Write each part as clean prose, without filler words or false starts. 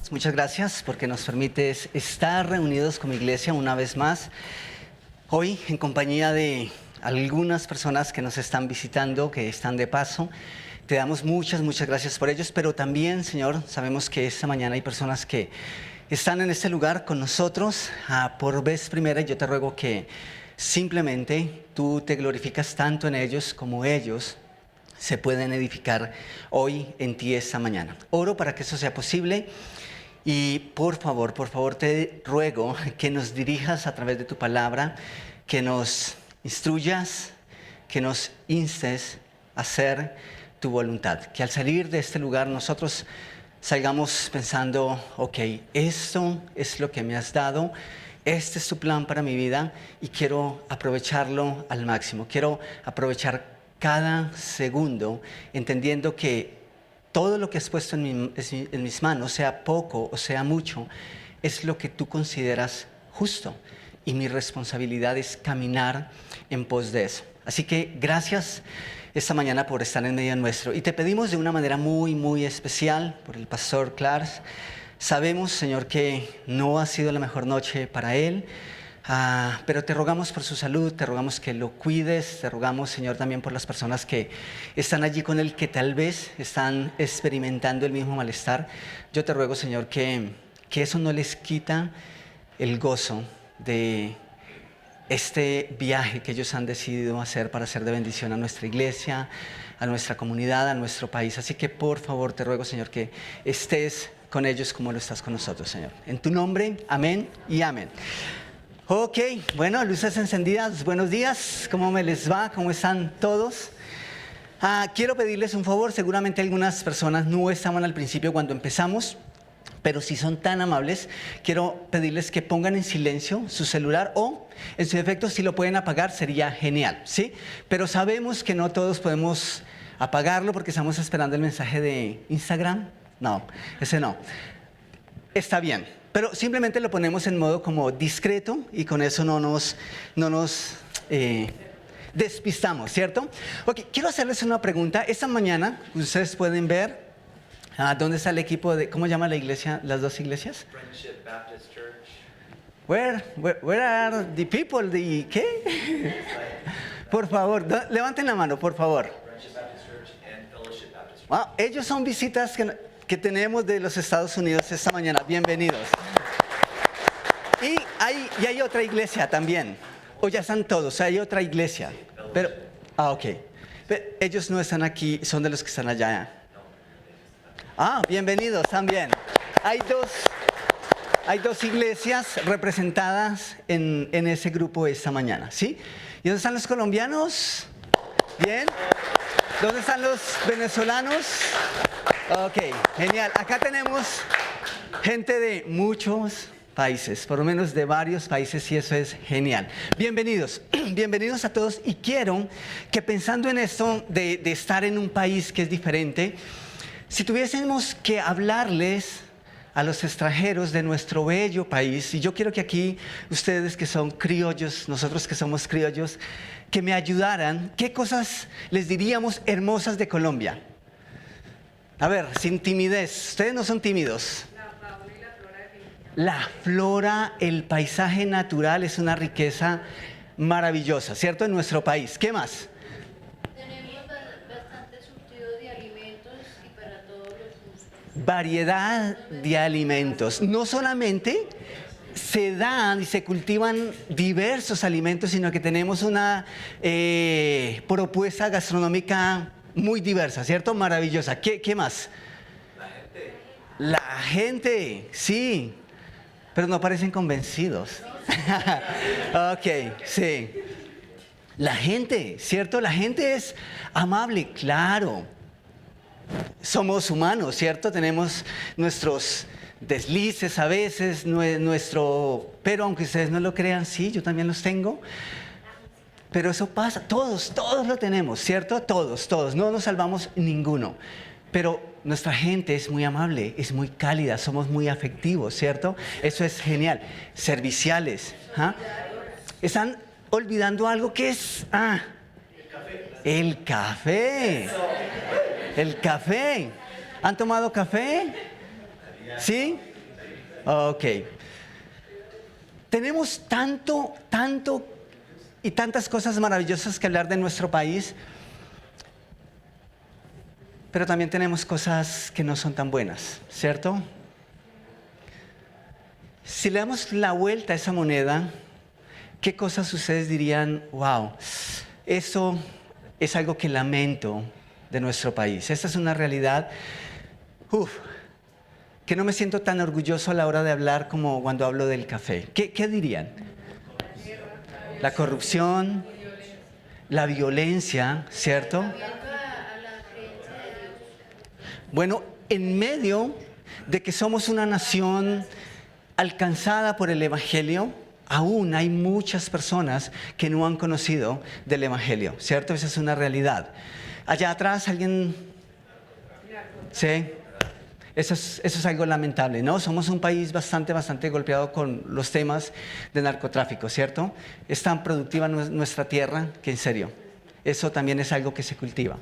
Muchas gracias porque nos permites estar reunidos como iglesia una vez más. Hoy en compañía de algunas personas que nos están visitando, que están de paso. Te damos muchas gracias por ellos, pero también, Señor, sabemos que esta mañana hay personas que están en este lugar con nosotros por vez primera, y yo te ruego que simplemente tú te glorificas tanto en ellos como ellos se pueden edificar hoy en ti esta mañana. Oro para que eso sea posible. Y por favor, te ruego que nos dirijas a través de tu palabra, que nos instruyas, que nos instes a hacer tu voluntad. Que al salir de este lugar nosotros salgamos pensando, ok, esto es lo que me has dado, este es tu plan para mi vida y quiero aprovecharlo al máximo. Quiero aprovechar cada segundo entendiendo que todo lo que has puesto en mis manos, sea poco o sea mucho, es lo que tú consideras justo. Y mi responsabilidad es caminar en pos de eso. Así que gracias esta mañana por estar en medio nuestro. Y te pedimos de una manera muy especial por el pastor Clars. Sabemos, Señor, que no ha sido la mejor noche para él. Pero te rogamos por su salud, te rogamos que lo cuides, te rogamos, Señor, también por las personas que están allí con él, que tal vez están experimentando el mismo malestar. Yo te ruego, Señor, que eso no les quita el gozo de este viaje que ellos han decidido hacer para ser de bendición a nuestra iglesia, a nuestra comunidad, a nuestro país. Así que por favor te ruego, Señor, que estés con ellos como lo estás con nosotros, Señor. En tu nombre, amén y amén. Ok, bueno, luces encendidas, buenos días, ¿cómo me les va? ¿Cómo están todos? Quiero pedirles un favor, seguramente algunas personas no estaban al principio cuando empezamos, pero si son tan amables, quiero pedirles que pongan en silencio su celular o, en su defecto, si lo pueden apagar, sería genial, ¿sí? Pero sabemos que no todos podemos apagarlo porque estamos esperando el mensaje de Instagram. No, ese no. Está bien. Pero simplemente lo ponemos en modo como discreto y con eso no nos despistamos, ¿cierto? Ok, quiero hacerles una pregunta. Esta mañana ustedes pueden ver dónde está el equipo de, ¿cómo llama la iglesia, las dos iglesias? Friendship Baptist Church. Where are the people? ¿Qué? Por favor, levanten la mano, por favor. Friendship Baptist Church and Fellowship Baptist Church. Wow, ellos son visitas que tenemos de los Estados Unidos esta mañana. Bienvenidos. Y hay otra iglesia también. O ya están todos, hay otra iglesia. Pero, ok. Pero ellos no están aquí, son de los que están allá. Bienvenidos también. Hay dos iglesias representadas en ese grupo esta mañana, ¿sí? ¿Y dónde están los colombianos? ¿Bien? ¿Dónde están los venezolanos? Ok, genial. Acá tenemos gente de muchos países, por lo menos de varios países, y eso es genial. Bienvenidos, bienvenidos a todos. Y quiero que pensando en esto de estar en un país que es diferente, si tuviésemos que hablarles a los extranjeros de nuestro bello país, y yo quiero que aquí ustedes que son criollos, nosotros que somos criollos, que me ayudaran, ¿qué cosas les diríamos hermosas de Colombia? A ver, sin timidez, ustedes no son tímidos. La fauna y la flora definitivamente. La flora, el paisaje natural es una riqueza maravillosa, ¿cierto? En nuestro país. ¿Qué más? Tenemos bastante surtido de alimentos y para todos los gustos. Variedad de alimentos. No solamente se dan y se cultivan diversos alimentos, sino que tenemos una propuesta gastronómica muy diversa, ¿cierto? Maravillosa. ¿Qué más? La gente, sí. Pero no parecen convencidos. Ok, sí. La gente, ¿cierto? La gente es amable, claro. Somos humanos, ¿cierto? Tenemos nuestros deslices a veces, pero aunque ustedes no lo crean, sí, yo también los tengo. Pero eso pasa, todos lo tenemos, ¿cierto? Todos, no nos salvamos ninguno. Pero nuestra gente es muy amable, es muy cálida, somos muy afectivos, ¿cierto? Eso es genial. Serviciales. Están olvidando algo que es... el café. El café. ¿Han tomado café? ¿Sí? Ok. Tenemos tanto y tantas cosas maravillosas que hablar de nuestro país, pero también tenemos cosas que no son tan buenas, ¿cierto? Si le damos la vuelta a esa moneda, ¿qué cosas ustedes dirían, wow, eso es algo que lamento de nuestro país? Esta es una realidad, que no me siento tan orgulloso a la hora de hablar como cuando hablo del café. ¿Qué dirían? La corrupción, la violencia, ¿cierto? Viendo a la creencia de Dios. Bueno, en medio de que somos una nación alcanzada por el Evangelio, aún hay muchas personas que no han conocido del Evangelio, ¿cierto? Esa es una realidad. Allá atrás alguien... ¿Sí? Eso es algo lamentable, ¿no? Somos un país bastante golpeado con los temas de narcotráfico, ¿cierto? Es tan productiva nuestra tierra que en serio, eso también es algo que se cultiva.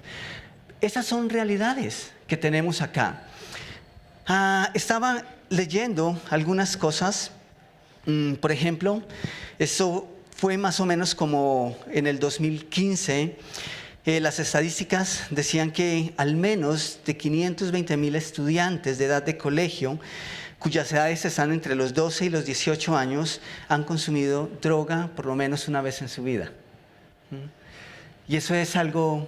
Esas son realidades que tenemos acá. Estaba leyendo algunas cosas, por ejemplo, eso fue más o menos como en el 2015. Las estadísticas decían que al menos de 520,000 estudiantes de edad de colegio, cuyas edades están entre los 12 y los 18 años, han consumido droga por lo menos una vez en su vida. Y eso es algo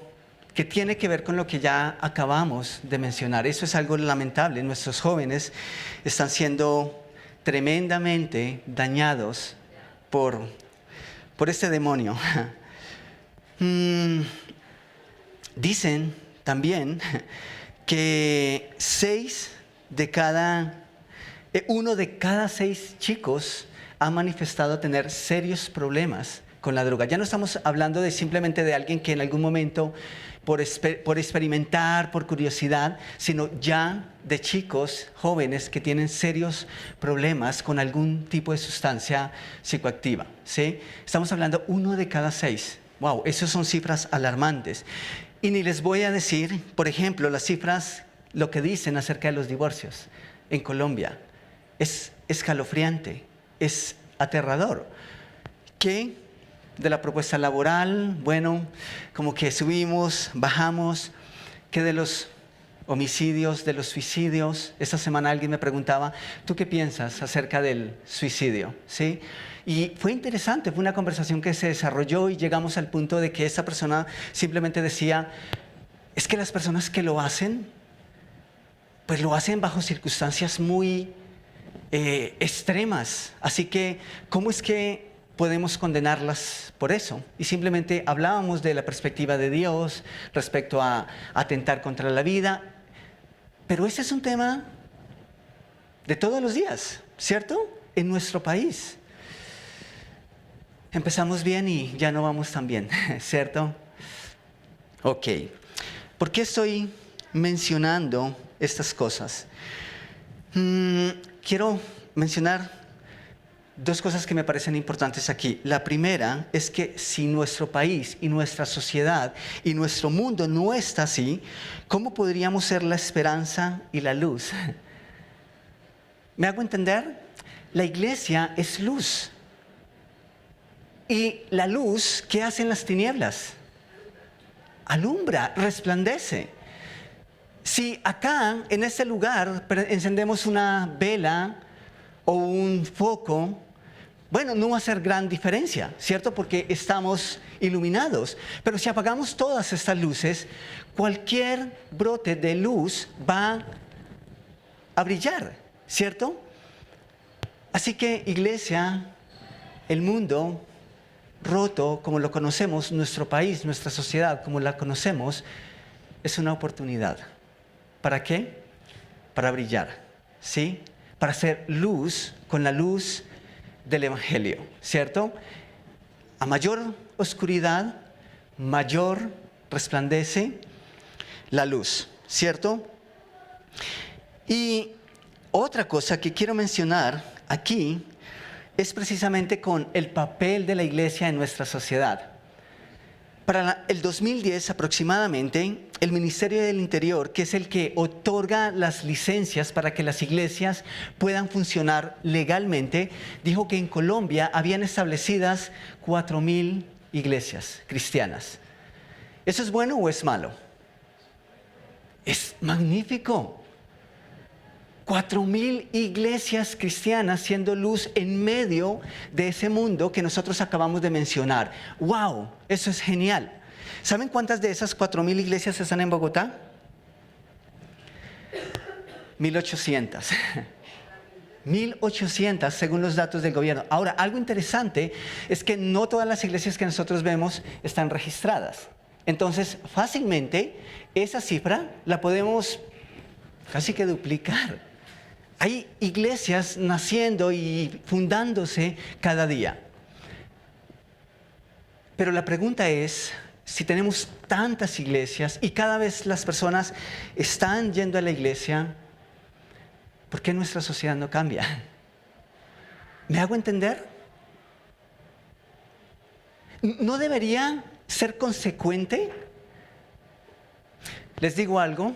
que tiene que ver con lo que ya acabamos de mencionar. Eso es algo lamentable. Nuestros jóvenes están siendo tremendamente dañados por este demonio. Dicen también que uno de cada 6 chicos ha manifestado tener serios problemas con la droga. Ya no estamos hablando de simplemente de alguien que en algún momento, por experimentar, por curiosidad, sino ya de chicos jóvenes que tienen serios problemas con algún tipo de sustancia psicoactiva, ¿sí? Estamos hablando 1 de cada 6. Wow, esas son cifras alarmantes. Y ni les voy a decir, por ejemplo, las cifras, lo que dicen acerca de los divorcios en Colombia. Es escalofriante, es aterrador. ¿Qué? De la propuesta laboral, bueno, como que subimos, bajamos. ¿Qué de los homicidios, de los suicidios? Esta semana alguien me preguntaba, ¿tú qué piensas acerca del suicidio? ¿Sí? Y fue interesante, fue una conversación que se desarrolló y llegamos al punto de que esa persona simplemente decía, es que las personas que lo hacen, pues lo hacen bajo circunstancias muy extremas. Así que, ¿cómo es que podemos condenarlas por eso? Y simplemente hablábamos de la perspectiva de Dios respecto a atentar contra la vida. Pero ese es un tema de todos los días, ¿cierto? En nuestro país. Empezamos bien y ya no vamos tan bien, ¿cierto? Ok. ¿Por qué estoy mencionando estas cosas? Quiero mencionar 2 cosas que me parecen importantes aquí. La primera es que si nuestro país y nuestra sociedad y nuestro mundo no está así, ¿cómo podríamos ser la esperanza y la luz? ¿Me hago entender? La iglesia es luz. Y la luz, ¿qué hacen las tinieblas? Alumbra, resplandece. Si acá, en este lugar, encendemos una vela o un foco, bueno, no va a hacer gran diferencia, ¿cierto? Porque estamos iluminados. Pero si apagamos todas estas luces, cualquier brote de luz va a brillar, ¿cierto? Así que, iglesia, el mundo roto como lo conocemos, nuestro país, nuestra sociedad como la conocemos, es una oportunidad. ¿Para qué? Para brillar, ¿sí? Para hacer luz con la luz del Evangelio, ¿cierto? A mayor oscuridad, mayor resplandece la luz, ¿cierto? Y otra cosa que quiero mencionar aquí es precisamente con el papel de la iglesia en nuestra sociedad. Para el 2010 aproximadamente, el Ministerio del Interior, que es el que otorga las licencias para que las iglesias puedan funcionar legalmente, dijo que en Colombia habían establecidas 4.000 iglesias cristianas. ¿Eso es bueno o es malo? Es magnífico. 4.000 iglesias cristianas siendo luz en medio de ese mundo que nosotros acabamos de mencionar. ¡Wow! Eso es genial. ¿Saben cuántas de esas 4.000 iglesias están en Bogotá? 1.800. 1.800 según los datos del gobierno. Ahora, algo interesante es que no todas las iglesias que nosotros vemos están registradas. Entonces, fácilmente, esa cifra la podemos casi que duplicar. Hay iglesias naciendo y fundándose cada día. Pero la pregunta es, si tenemos tantas iglesias y cada vez las personas están yendo a la iglesia, ¿por qué nuestra sociedad no cambia? ¿Me hago entender? ¿No debería ser consecuente? Les digo algo.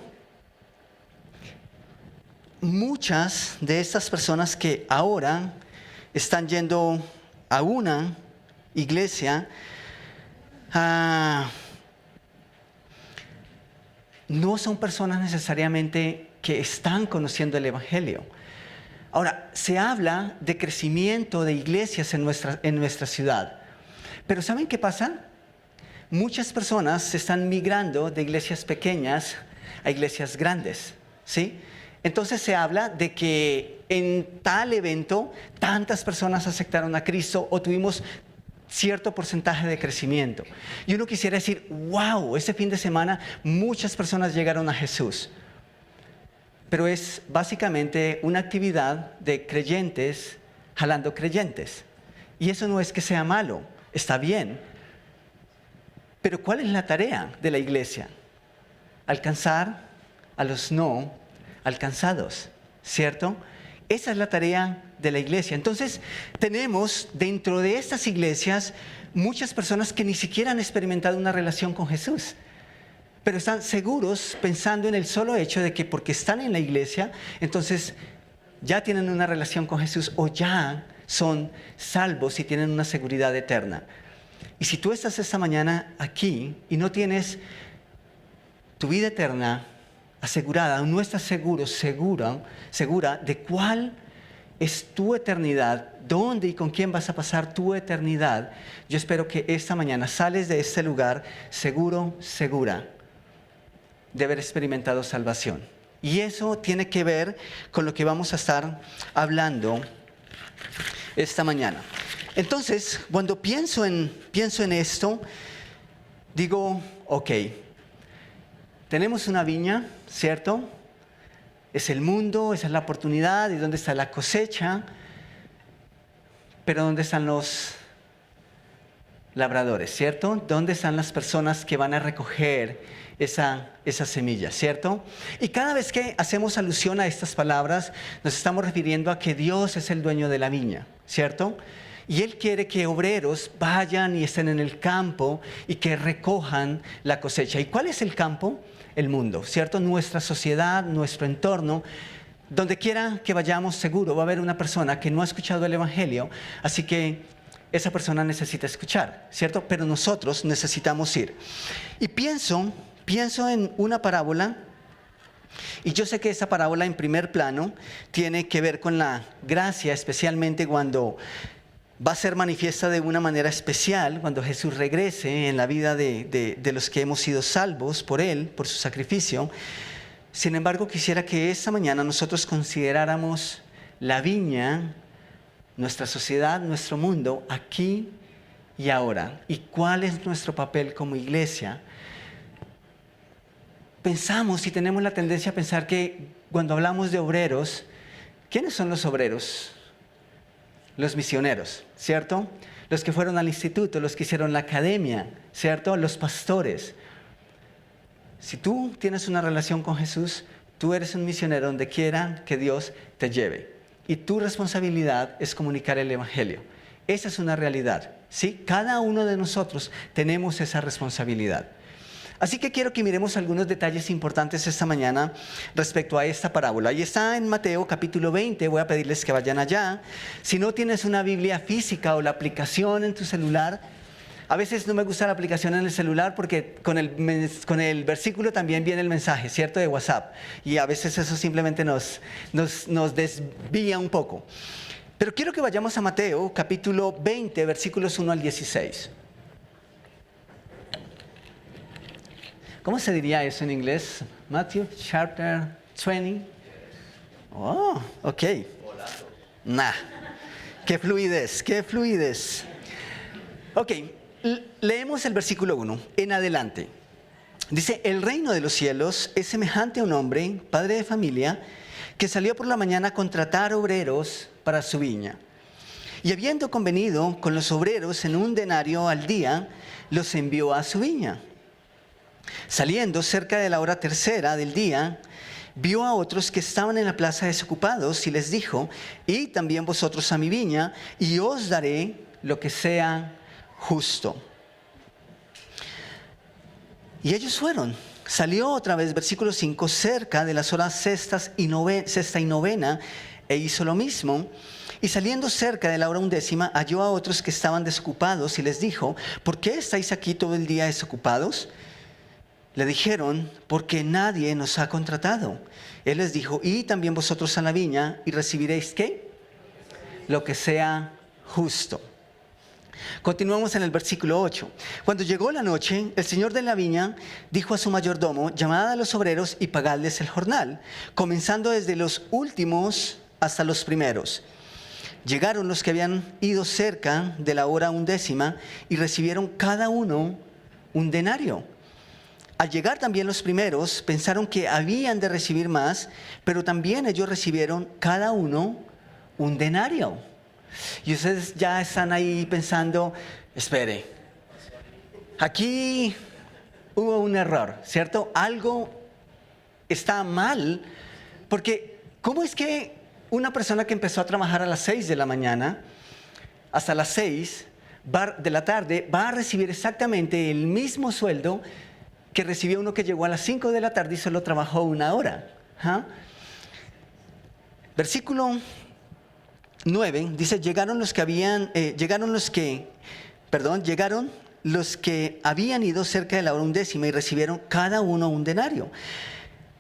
Muchas de estas personas que ahora están yendo a una iglesia, no son personas necesariamente que están conociendo el Evangelio. Ahora, se habla de crecimiento de iglesias en nuestra ciudad. Pero ¿saben qué pasa? Muchas personas están migrando de iglesias pequeñas a iglesias grandes, ¿sí? Entonces se habla de que en tal evento tantas personas aceptaron a Cristo o tuvimos cierto porcentaje de crecimiento. Y uno quisiera decir, wow, ese fin de semana muchas personas llegaron a Jesús. Pero es básicamente una actividad de creyentes jalando creyentes. Y eso no es que sea malo, está bien. Pero ¿cuál es la tarea de la iglesia? Alcanzar a los no alcanzados, ¿cierto? Esa es la tarea de la iglesia. Entonces, tenemos dentro de estas iglesias muchas personas que ni siquiera han experimentado una relación con Jesús, pero están seguros pensando en el solo hecho de que porque están en la iglesia, entonces ya tienen una relación con Jesús o ya son salvos y tienen una seguridad eterna. Y si tú estás esta mañana aquí y no tienes tu vida eterna asegurada, no estás segura de cuál es tu eternidad, dónde y con quién vas a pasar tu eternidad, yo espero que esta mañana sales de este lugar segura de haber experimentado salvación. Y eso tiene que ver con lo que vamos a estar hablando esta mañana. Entonces, cuando pienso en esto, digo, ok, tenemos una viña, ¿cierto? Es el mundo, esa es la oportunidad, y dónde está la cosecha, pero ¿dónde están los labradores, ¿cierto? ¿Dónde están las personas que van a recoger esa semilla, ¿cierto? Y cada vez que hacemos alusión a estas palabras, nos estamos refiriendo a que Dios es el dueño de la viña, ¿cierto? Y Él quiere que obreros vayan y estén en el campo y que recojan la cosecha. ¿Y cuál es el campo? El mundo, ¿cierto? Nuestra sociedad, nuestro entorno. Donde quiera que vayamos, seguro va a haber una persona que no ha escuchado el Evangelio, así que esa persona necesita escuchar, ¿cierto? Pero nosotros necesitamos ir. Y pienso en una parábola, y yo sé que esa parábola en primer plano tiene que ver con la gracia, especialmente cuando va a ser manifiesta de una manera especial cuando Jesús regrese en la vida de los que hemos sido salvos por Él, por su sacrificio. Sin embargo, quisiera que esta mañana nosotros consideráramos la viña, nuestra sociedad, nuestro mundo, aquí y ahora. ¿Y cuál es nuestro papel como iglesia? Pensamos y tenemos la tendencia a pensar que cuando hablamos de obreros, ¿quiénes son los obreros? Los misioneros, ¿cierto? Los que fueron al instituto, los que hicieron la academia, ¿cierto? Los pastores. Si tú tienes una relación con Jesús, tú eres un misionero donde quiera que Dios te lleve. Y tu responsabilidad es comunicar el Evangelio. Esa es una realidad. ¿sí? Cada uno de nosotros tenemos esa responsabilidad. Así que quiero que miremos algunos detalles importantes esta mañana respecto a esta parábola. Ahí está en Mateo capítulo 20, voy a pedirles que vayan allá. Si no tienes una Biblia física o la aplicación en tu celular, a veces no me gusta la aplicación en el celular porque con el versículo también viene el mensaje, ¿cierto? De WhatsApp. Y a veces eso simplemente nos desvía un poco. Pero quiero que vayamos a Mateo capítulo 20, versículos 1 al 16. ¿Cómo se diría eso en inglés? Matthew chapter 20. Oh, ok. Nah. Qué fluidez, qué fluidez. Ok, leemos el versículo 1 en adelante. Dice, el reino de los cielos es semejante a un hombre, padre de familia, que salió por la mañana a contratar obreros para su viña. Y habiendo convenido con los obreros en 1 denario al día, los envió a su viña. Saliendo cerca de la hora tercera del día, vio a otros que estaban en la plaza desocupados y les dijo, id también vosotros a mi viña y os daré lo que sea justo. Y ellos fueron. Salió otra vez, versículo 5, cerca de las horas sexta y novena, e hizo lo mismo. Y saliendo cerca de la hora 11, halló a otros que estaban desocupados y les dijo, ¿por qué estáis aquí todo el día desocupados? Le dijeron, porque nadie nos ha contratado. Él les dijo, y también vosotros a la viña y recibiréis ¿qué? Lo que sea justo. Continuamos en el versículo 8. Cuando llegó la noche, el señor de la viña dijo a su mayordomo, llamad a los obreros y pagadles el jornal, comenzando desde los últimos hasta los primeros. Llegaron los que habían ido cerca de la hora 11 y recibieron cada uno 1 denario. Al llegar también los primeros, pensaron que habían de recibir más, pero también ellos recibieron cada uno 1 denario. Y ustedes ya están ahí pensando, espere, aquí hubo un error, ¿cierto? Algo está mal, porque ¿cómo es que una persona que empezó a trabajar a las 6 de la mañana hasta las 6 de la tarde va a recibir exactamente el mismo sueldo que recibió uno que llegó a las 5 de la tarde y solo trabajó 1 hora? ¿Ah? Versículo 9 dice, llegaron los que habían ido cerca de la hora 11 y recibieron cada uno 1 denario.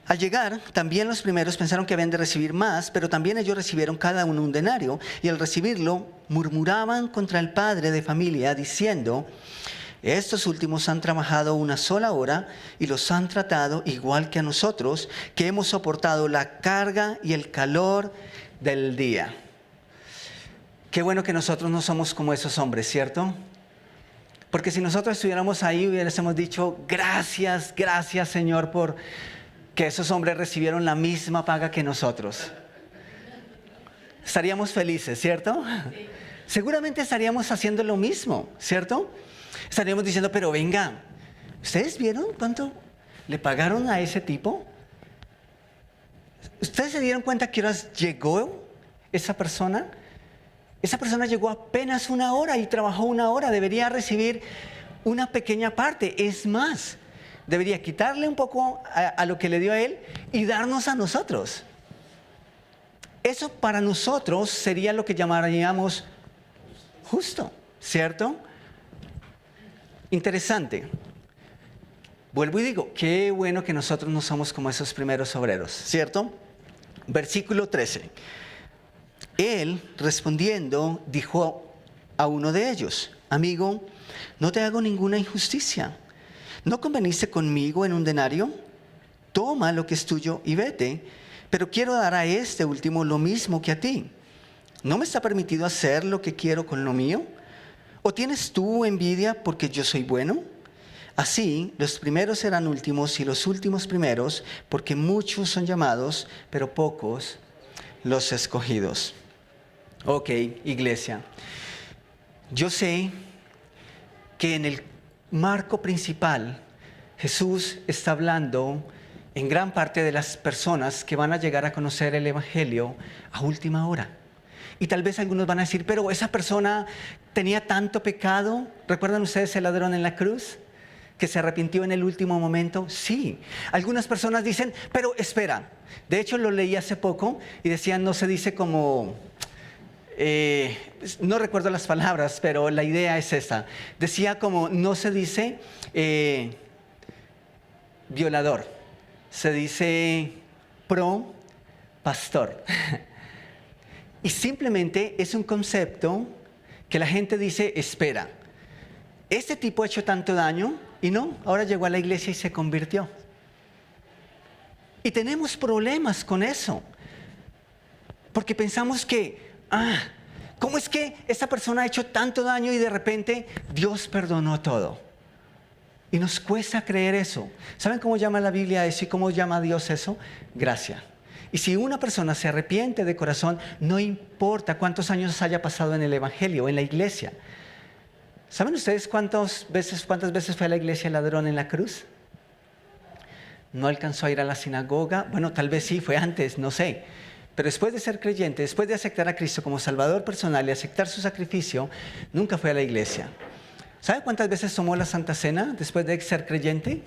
Al llegar, también los primeros pensaron que habían de recibir más, pero también ellos recibieron cada uno 1 denario, y al recibirlo murmuraban contra el padre de familia, diciendo, estos últimos han trabajado 1 sola hora y los han tratado igual que a nosotros, que hemos soportado la carga y el calor del día. Qué bueno que nosotros no somos como esos hombres, ¿cierto? Porque si nosotros estuviéramos ahí, hubiésemos dicho, gracias, gracias Señor por que esos hombres recibieron la misma paga que nosotros. Estaríamos felices, ¿cierto? Sí. Seguramente estaríamos haciendo lo mismo, ¿cierto? Estaríamos diciendo, pero venga, ¿ustedes vieron cuánto le pagaron a ese tipo? ¿Ustedes se dieron cuenta que horas llegó esa persona? Esa persona llegó apenas 1 hora y trabajó 1 hora. Debería recibir una pequeña parte. Es más, debería quitarle un poco a lo que le dio a él y darnos a nosotros. Eso para nosotros sería lo que llamaríamos justo, ¿cierto? Interesante. Vuelvo y digo, qué bueno que nosotros no somos como esos primeros obreros, ¿cierto? Versículo 13. Él, respondiendo, dijo a uno de ellos, amigo, no te hago ninguna injusticia. ¿No conveniste conmigo en 1 denario? Toma lo que es tuyo y vete, pero quiero dar a este último lo mismo que a ti. ¿No me está permitido hacer lo que quiero con lo mío? ¿O tienes tú envidia porque yo soy bueno? Así, los primeros serán últimos y los últimos primeros, porque muchos son llamados, pero pocos los escogidos. Ok, iglesia. Yo sé que en el marco principal Jesús está hablando en gran parte de las personas que van a llegar a conocer el Evangelio a última hora. Y tal vez algunos van a decir, pero esa persona tenía tanto pecado. ¿Recuerdan ustedes el ladrón en la cruz? ¿Que se arrepintió en el último momento? Sí. Algunas personas dicen, pero espera. De hecho, lo leí hace poco y decían, no se dice como... no recuerdo las palabras, pero la idea es esta. Decía como, no se dice violador, se dice pro pastor. Y simplemente es un concepto que la gente dice, espera, este tipo ha hecho tanto daño y no, ahora llegó a la iglesia y se convirtió. Y tenemos problemas con eso, porque pensamos que, ¿cómo es que esta persona ha hecho tanto daño y de repente Dios perdonó todo? Y nos cuesta creer eso. ¿Saben cómo llama la Biblia eso y cómo llama a Dios eso? Gracia. Y si una persona se arrepiente de corazón, no importa cuántos años haya pasado en el Evangelio, en la iglesia. ¿Saben ustedes cuántas veces fue a la iglesia el ladrón en la cruz? No alcanzó a ir a la sinagoga. Bueno, tal vez sí, fue antes, no sé. Pero después de ser creyente, después de aceptar a Cristo como Salvador personal y aceptar su sacrificio, nunca fue a la iglesia. ¿Sabe cuántas veces tomó la Santa Cena después de ser creyente?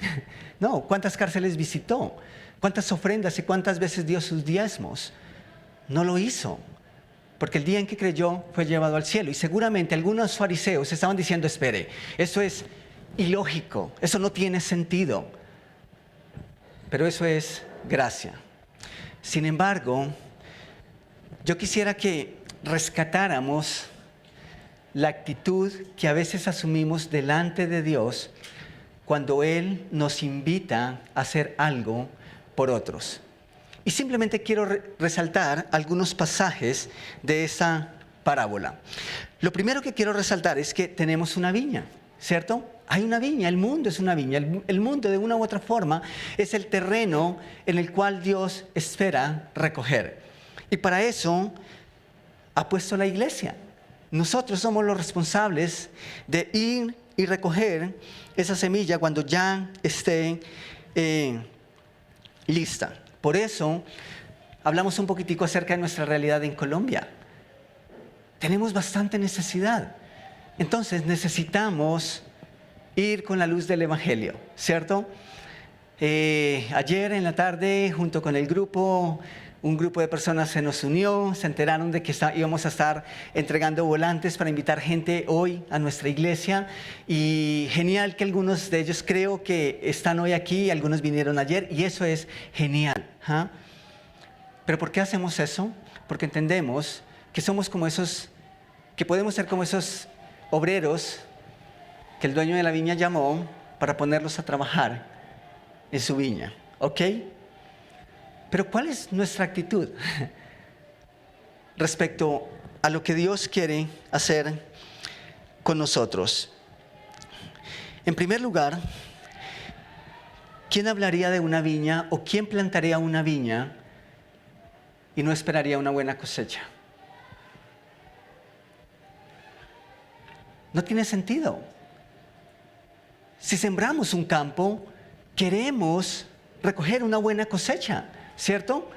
No, ¿cuántas cárceles visitó? ¿Cuántas ofrendas y cuántas veces dio sus diezmos? No lo hizo, porque el día en que creyó fue llevado al cielo. Y seguramente algunos fariseos estaban diciendo, espere, eso es ilógico, eso no tiene sentido. Pero eso es gracia. Sin embargo, yo quisiera que rescatáramos la actitud que a veces asumimos delante de Dios cuando Él nos invita a hacer algo por otros. Y simplemente quiero resaltar algunos pasajes de esa parábola. Lo primero que quiero resaltar es que tenemos una viña, ¿cierto? Hay una viña, el mundo es una viña. El mundo, de una u otra forma, es el terreno en el cual Dios espera recoger. Y para eso ha puesto la iglesia. Nosotros somos los responsables de ir y recoger esa semilla cuando ya esté lista. Por eso hablamos un poquitico acerca de nuestra realidad en Colombia. Tenemos bastante necesidad. Entonces necesitamos ir con la luz del Evangelio, ¿cierto? Ayer en la tarde, junto con el grupo, un grupo de personas se nos unió, se enteraron de que íbamos a estar entregando volantes para invitar gente hoy a nuestra iglesia. Y genial que algunos de ellos creo que están hoy aquí, algunos vinieron ayer, y eso es genial. ¿Pero por qué hacemos eso? Porque entendemos que somos como esos, que podemos ser como esos obreros que el dueño de la viña llamó para ponerlos a trabajar en su viña, ¿ok? Pero ¿cuál es nuestra actitud respecto a lo que Dios quiere hacer con nosotros? En primer lugar, ¿quién hablaría de una viña o quién plantaría una viña y no esperaría una buena cosecha? No tiene sentido. Si sembramos un campo, queremos recoger una buena cosecha, ¿cierto?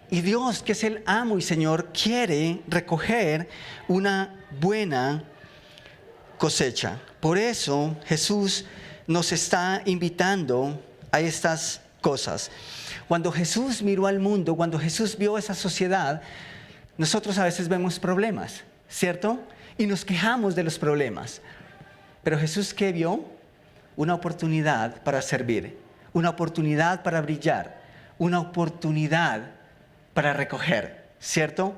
Y Dios, que es el amo y Señor, quiere recoger una buena cosecha. Por eso Jesús nos está invitando a estas cosas. Cuando Jesús miró al mundo, cuando Jesús vio esa sociedad, nosotros a veces vemos problemas, ¿cierto? Y nos quejamos de los problemas. Pero Jesús, ¿qué vio? Una oportunidad para servir, una oportunidad para brillar, una oportunidad para recoger, ¿cierto?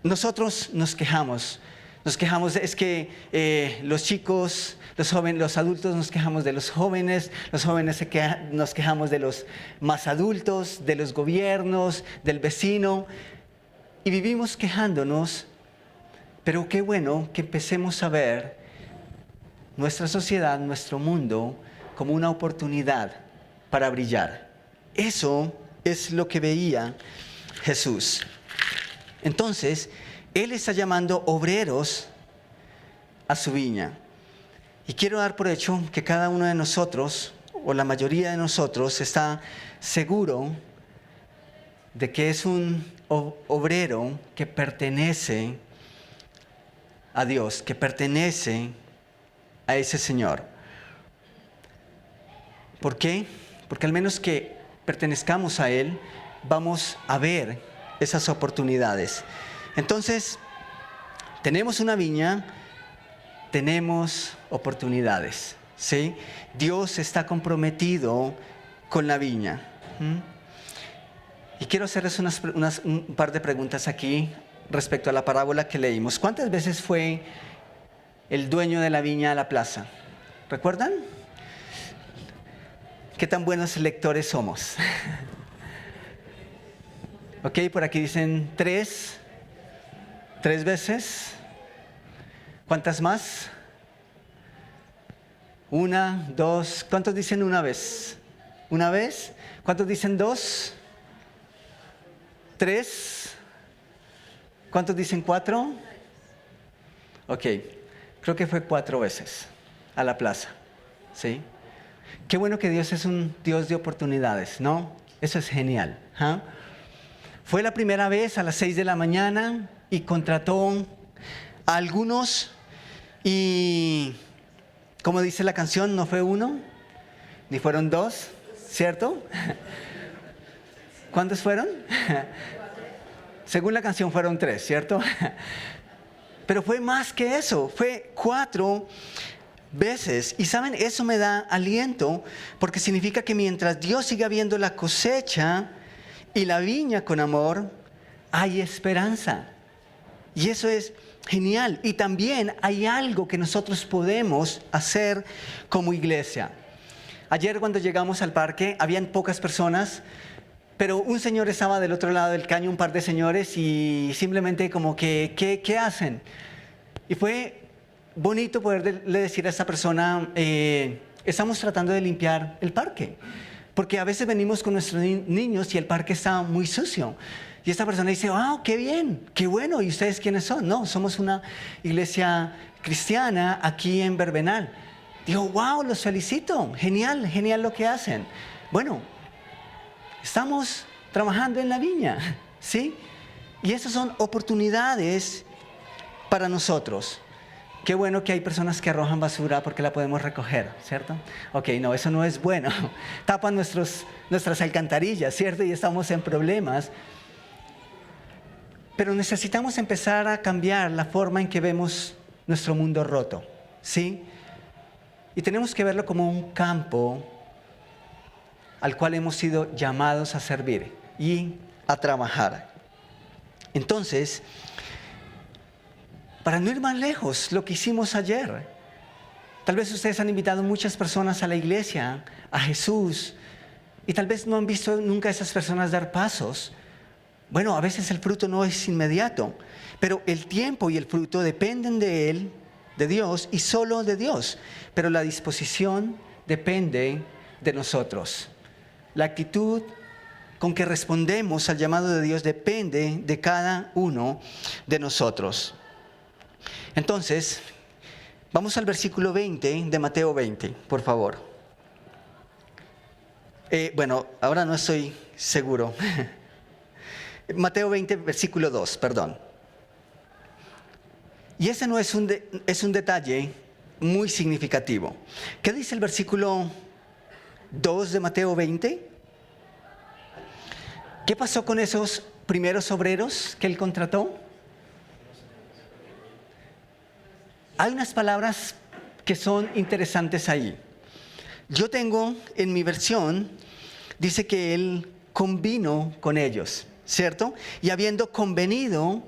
Nosotros nos quejamos, es que los chicos, los jóvenes, los adultos nos quejamos de los jóvenes nos quejamos de los más adultos, de los gobiernos, del vecino, y vivimos quejándonos, pero qué bueno que empecemos a ver nuestra sociedad, nuestro mundo, como una oportunidad para brillar. Eso es lo que veía Jesús. Entonces, Él está llamando obreros a su viña. Y quiero dar por hecho que cada uno de nosotros, o la mayoría de nosotros, está seguro de que es un obrero que pertenece a Dios, que pertenece a ese Señor. ¿Por qué? Porque al menos que pertenezcamos a Él, vamos a ver esas oportunidades. Entonces, tenemos una viña, tenemos oportunidades, ¿sí? Dios está comprometido con la viña. Y quiero hacerles un par de preguntas aquí respecto a la parábola que leímos. ¿Cuántas veces fue el dueño de la viña a la plaza? ¿Recuerdan? ¿Qué tan buenos lectores somos? Ok, por aquí dicen 3 veces. ¿Cuántas más? 1, 2. ¿Cuántos dicen una vez? ¿Una vez? ¿Cuántos dicen 2? 3. ¿Cuántos dicen 4? Ok, creo que fue 4 veces a la plaza, ¿sí? Qué bueno que Dios es un Dios de oportunidades, ¿no? Eso es genial. ¿Ah? Fue la primera vez a las 6 de la mañana y contrató a algunos y, como dice la canción, no fue 1, ni fueron 2, ¿cierto? ¿Cuántos fueron? Según la canción fueron 3, ¿cierto? Pero fue más que eso, fue 4 veces. Y saben, eso me da aliento porque significa que mientras Dios siga viendo la cosecha y la viña con amor, hay esperanza. Y eso es genial. Y también hay algo que nosotros podemos hacer como iglesia. Ayer cuando llegamos al parque, habían pocas personas, pero un señor estaba del otro lado del caño, un par de señores, y simplemente como que, ¿qué hacen? Y fue bonito poderle decir a esa persona, estamos tratando de limpiar el parque. Porque a veces venimos con nuestros niños y el parque está muy sucio. Y esta persona dice, ¡wow, qué bien, qué bueno! ¿Y ustedes quiénes son? No, somos una iglesia cristiana aquí en Verbenal. Digo, ¡wow, los felicito! Genial, genial lo que hacen. Bueno, estamos trabajando en la viña, ¿sí? Y esas son oportunidades para nosotros. Qué bueno que hay personas que arrojan basura porque la podemos recoger, ¿cierto? Ok, no, eso no es bueno. Tapan nuestras alcantarillas, ¿cierto? Y estamos en problemas. Pero necesitamos empezar a cambiar la forma en que vemos nuestro mundo roto, ¿sí? Y tenemos que verlo como un campo al cual hemos sido llamados a servir y a trabajar. Entonces, para no ir más lejos, lo que hicimos ayer. Tal vez ustedes han invitado muchas personas a la iglesia, a Jesús, y tal vez no han visto nunca a esas personas dar pasos. Bueno, a veces el fruto no es inmediato, pero el tiempo y el fruto dependen de Él, de Dios, y solo de Dios. Pero la disposición depende de nosotros. La actitud con que respondemos al llamado de Dios depende de cada uno de nosotros. Entonces, vamos al versículo 20 de Mateo 20, por favor. Bueno, ahora no estoy seguro. Mateo 20, versículo 2, perdón. Y ese no es un detalle muy significativo. ¿Qué dice el versículo 2 de Mateo 20? ¿Qué pasó con esos primeros obreros que él contrató? Hay unas palabras que son interesantes ahí. Yo tengo en mi versión, dice que él convino con ellos, ¿cierto? Y habiendo convenido,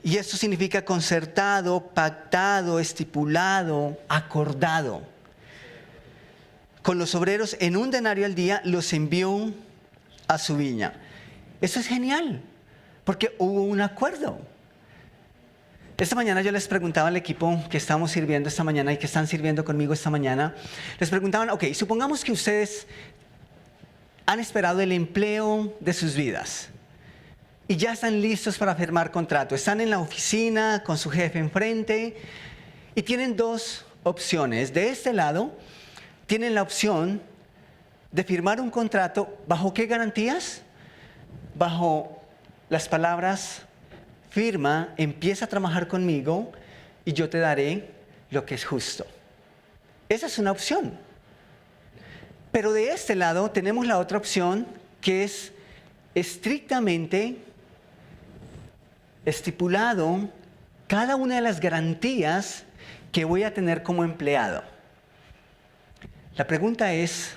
y esto significa concertado, pactado, estipulado, acordado, con los obreros en un denario al día, los envió a su viña. Eso es genial, porque hubo un acuerdo. Esta mañana yo les preguntaba al equipo que estamos sirviendo esta mañana y que están sirviendo conmigo esta mañana, les preguntaban, ok, supongamos que ustedes han esperado el empleo de sus vidas y ya están listos para firmar contrato. Están en la oficina con su jefe enfrente y tienen 2 opciones. De este lado, tienen la opción de firmar un contrato. ¿Bajo qué garantías? bajo las palabras, firma, empieza a trabajar conmigo y yo te daré lo que es justo. Esa es una opción. Pero de este lado tenemos la otra opción, que es estrictamente estipulado cada una de las garantías que voy a tener como empleado. La pregunta es,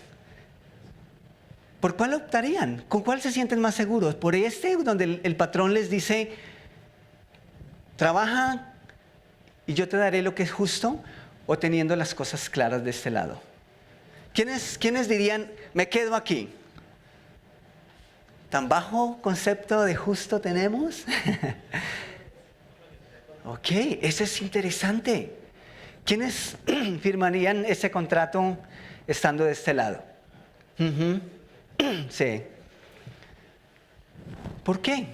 ¿por cuál optarían? ¿Con cuál se sienten más seguros? ¿Por este, donde el patrón les dice, trabaja y yo te daré lo que es justo? ¿O teniendo las cosas claras de este lado? ¿Quiénes dirían, me quedo aquí? ¿Tan bajo concepto de justo tenemos? Ok, eso es interesante. ¿Quiénes firmarían ese contrato estando de este lado? Ujú. Sí. ¿Por qué?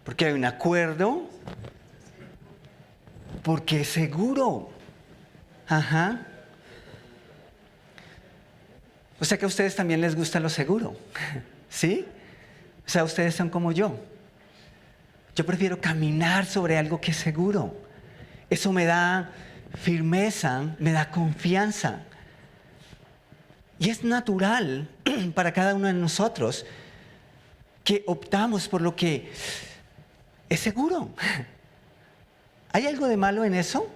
Porque hay un acuerdo. Porque es seguro. Ajá. O sea que a ustedes también les gusta lo seguro. ¿Sí? O sea, ustedes son como yo. Yo prefiero caminar sobre algo que es seguro. Eso me da firmeza, me da confianza. Y es natural para cada uno de nosotros que optamos por lo que es seguro. ¿Hay algo de malo en eso?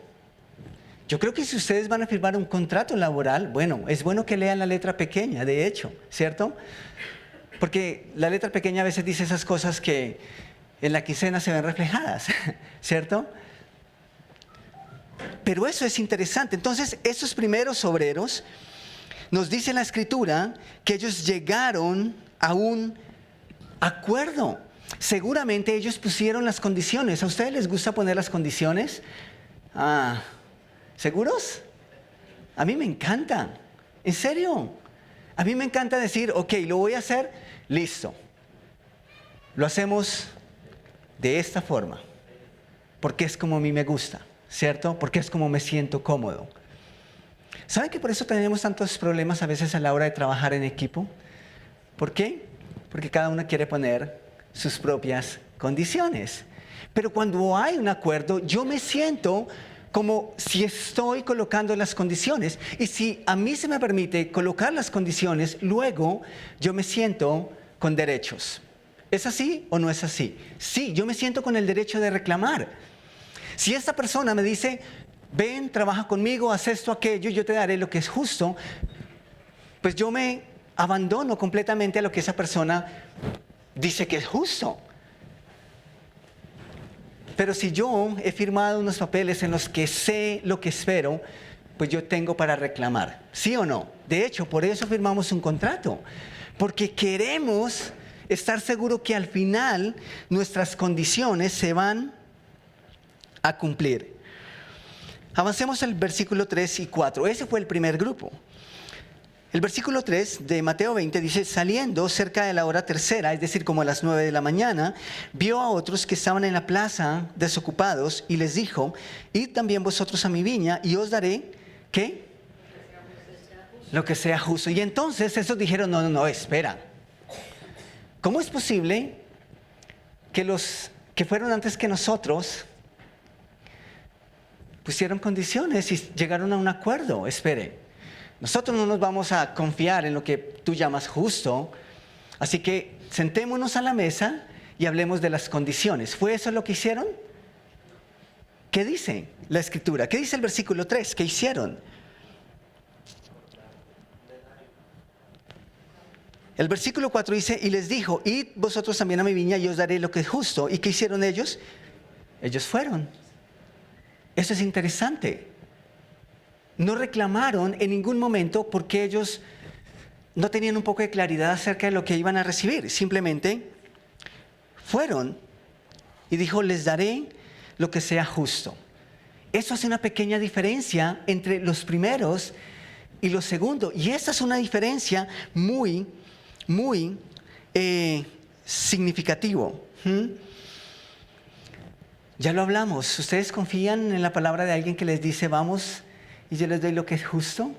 Yo creo que si ustedes van a firmar un contrato laboral, bueno, es bueno que lean la letra pequeña, de hecho, ¿cierto? Porque la letra pequeña a veces dice esas cosas que en la quincena se ven reflejadas, ¿cierto? Pero eso es interesante. Entonces, esos primeros obreros, nos dice la Escritura que ellos llegaron a un acuerdo. Seguramente ellos pusieron las condiciones. ¿A ustedes les gusta poner las condiciones? ¿Seguros? A mí me encanta. ¿En serio? A mí me encanta decir, ok, lo voy a hacer, listo. Lo hacemos de esta forma, porque es como a mí me gusta, ¿cierto? Porque es como me siento cómodo. ¿Saben que por eso tenemos tantos problemas a veces a la hora de trabajar en equipo? ¿Por qué? Porque cada uno quiere poner sus propias condiciones. Pero cuando hay un acuerdo, yo me siento como si estoy colocando las condiciones. Y si a mí se me permite colocar las condiciones, luego yo me siento con derechos. ¿Es así o no es así? Sí, yo me siento con el derecho de reclamar. Si esta persona me dice, ven, trabaja conmigo, haz esto, aquello, yo te daré lo que es justo, pues yo me abandono completamente a lo que esa persona dice que es justo. Pero si yo he firmado unos papeles en los que sé lo que espero, pues yo tengo para reclamar. ¿Sí o no? De hecho, por eso firmamos un contrato. Porque queremos estar seguros que al final nuestras condiciones se van a cumplir. Avancemos al versículo 3 y 4. Ese fue el primer grupo. El versículo 3 de Mateo 20 dice, saliendo cerca de la hora tercera, es decir, como a las 9 de la mañana, vio a otros que estaban en la plaza desocupados y les dijo, id también vosotros a mi viña y os daré, ¿qué? Lo que sea justo. Y entonces esos dijeron, no, espera. ¿Cómo es posible que los que fueron antes que nosotros pusieron condiciones y llegaron a un acuerdo? Espere, nosotros no nos vamos a confiar en lo que tú llamas justo, así que sentémonos a la mesa y hablemos de las condiciones. ¿Fue eso lo que hicieron? ¿Qué dice la Escritura? ¿Qué dice el versículo 3? ¿Qué hicieron? El versículo 4 dice, y les dijo, id vosotros también a mi viña y os daré lo que es justo. ¿Y qué hicieron ellos? Ellos fueron. Eso es interesante. No reclamaron en ningún momento porque ellos no tenían un poco de claridad acerca de lo que iban a recibir. Simplemente fueron y dijo, les daré lo que sea justo. Eso hace una pequeña diferencia entre los primeros y los segundos. Y esta es una diferencia muy significativo. Ya lo hablamos. ¿Ustedes confían en la palabra de alguien que les dice vamos y yo les doy lo que es justo?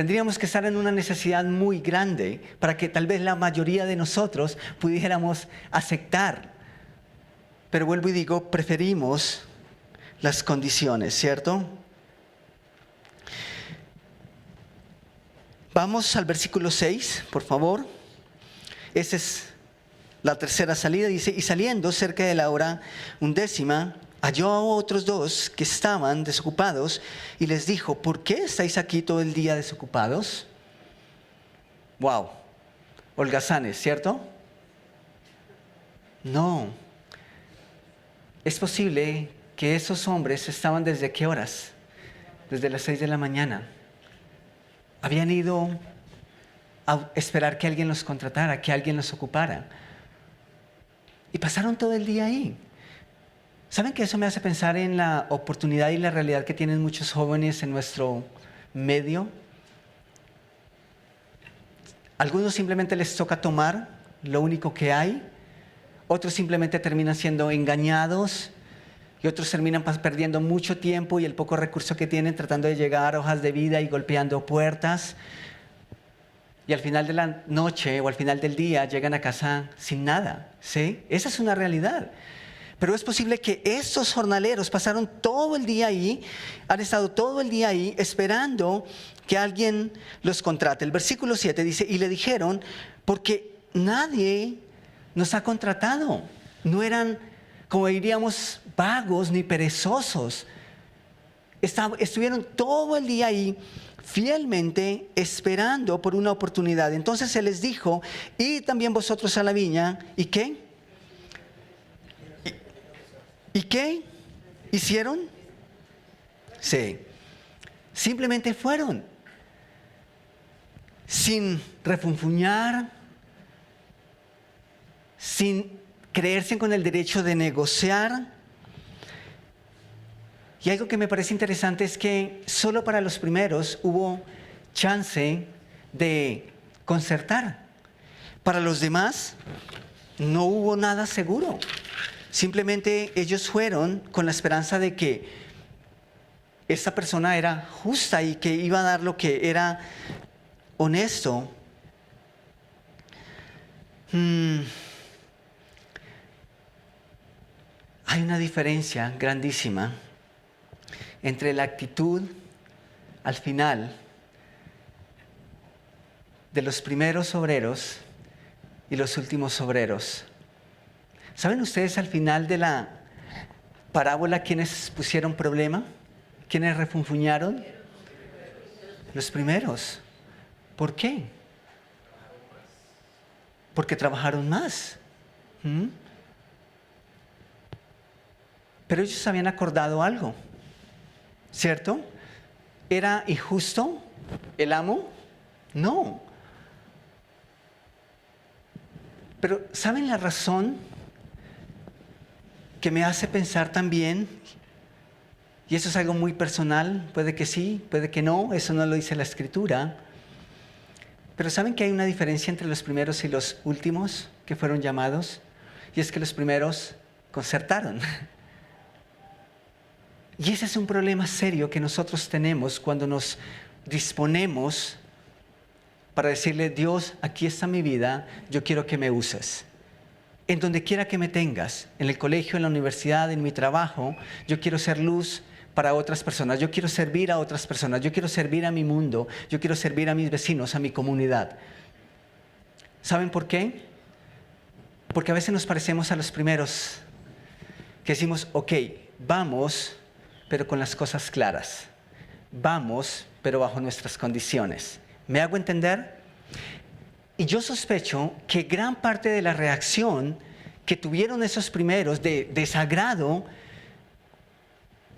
Tendríamos que estar en una necesidad muy grande para que tal vez la mayoría de nosotros pudiéramos aceptar. Pero vuelvo y digo, preferimos las condiciones, ¿cierto? Vamos al versículo 6, por favor. Esa es la tercera salida. Dice, y saliendo cerca de la hora 11, halló a otros 2 que estaban desocupados y les dijo, ¿por qué estáis aquí todo el día desocupados? Wow, holgazanes, ¿cierto? No. Es posible que esos hombres estaban ¿desde qué horas? Desde las 6 de la mañana. Habían ido a esperar que alguien los contratara, que alguien los ocupara. Y pasaron todo el día ahí. ¿Saben que eso me hace pensar en la oportunidad y la realidad que tienen muchos jóvenes en nuestro medio? Algunos simplemente les toca tomar lo único que hay. Otros simplemente terminan siendo engañados. Y otros terminan perdiendo mucho tiempo y el poco recurso que tienen tratando de llegar a hojas de vida y golpeando puertas. Y al final de la noche o al final del día llegan a casa sin nada, ¿sí? Esa es una realidad. Pero es posible que estos jornaleros pasaron todo el día ahí, han estado todo el día ahí esperando que alguien los contrate. El versículo 7 dice, y le dijeron, porque nadie nos ha contratado. No eran, como diríamos, vagos ni perezosos. Estuvieron todo el día ahí fielmente esperando por una oportunidad. Entonces se les dijo, id también vosotros a la viña. ¿Y qué? ¿Y qué hicieron? Sí, simplemente fueron, sin refunfuñar, sin creerse con el derecho de negociar. Y algo que me parece interesante es que solo para los primeros hubo chance de concertar. Para los demás no hubo nada seguro. Simplemente ellos fueron con la esperanza de que esta persona era justa y que iba a dar lo que era honesto. Hay una diferencia grandísima entre la actitud al final de los primeros obreros y los últimos obreros. ¿Saben ustedes al final de la parábola quiénes pusieron problema? ¿Quiénes refunfuñaron? Los primeros. ¿Por qué? Porque trabajaron más. Pero ellos habían acordado algo, ¿cierto? ¿Era injusto el amo? No. Pero ¿saben la razón que me hace pensar también? Y eso es algo muy personal, puede que sí, puede que no, eso no lo dice la Escritura. Pero ¿saben que hay una diferencia entre los primeros y los últimos que fueron llamados? Y es que los primeros concertaron. Y ese es un problema serio que nosotros tenemos cuando nos disponemos para decirle, Dios, aquí está mi vida, yo quiero que me uses. En donde quiera que me tengas, en el colegio, en la universidad, en mi trabajo, yo quiero ser luz para otras personas, yo quiero servir a otras personas, yo quiero servir a mi mundo, yo quiero servir a mis vecinos, a mi comunidad. ¿Saben por qué? Porque a veces nos parecemos a los primeros, que decimos, ok, vamos, pero con las cosas claras. Vamos, pero bajo nuestras condiciones. ¿Me hago entender? Y yo sospecho que gran parte de la reacción que tuvieron esos primeros de desagrado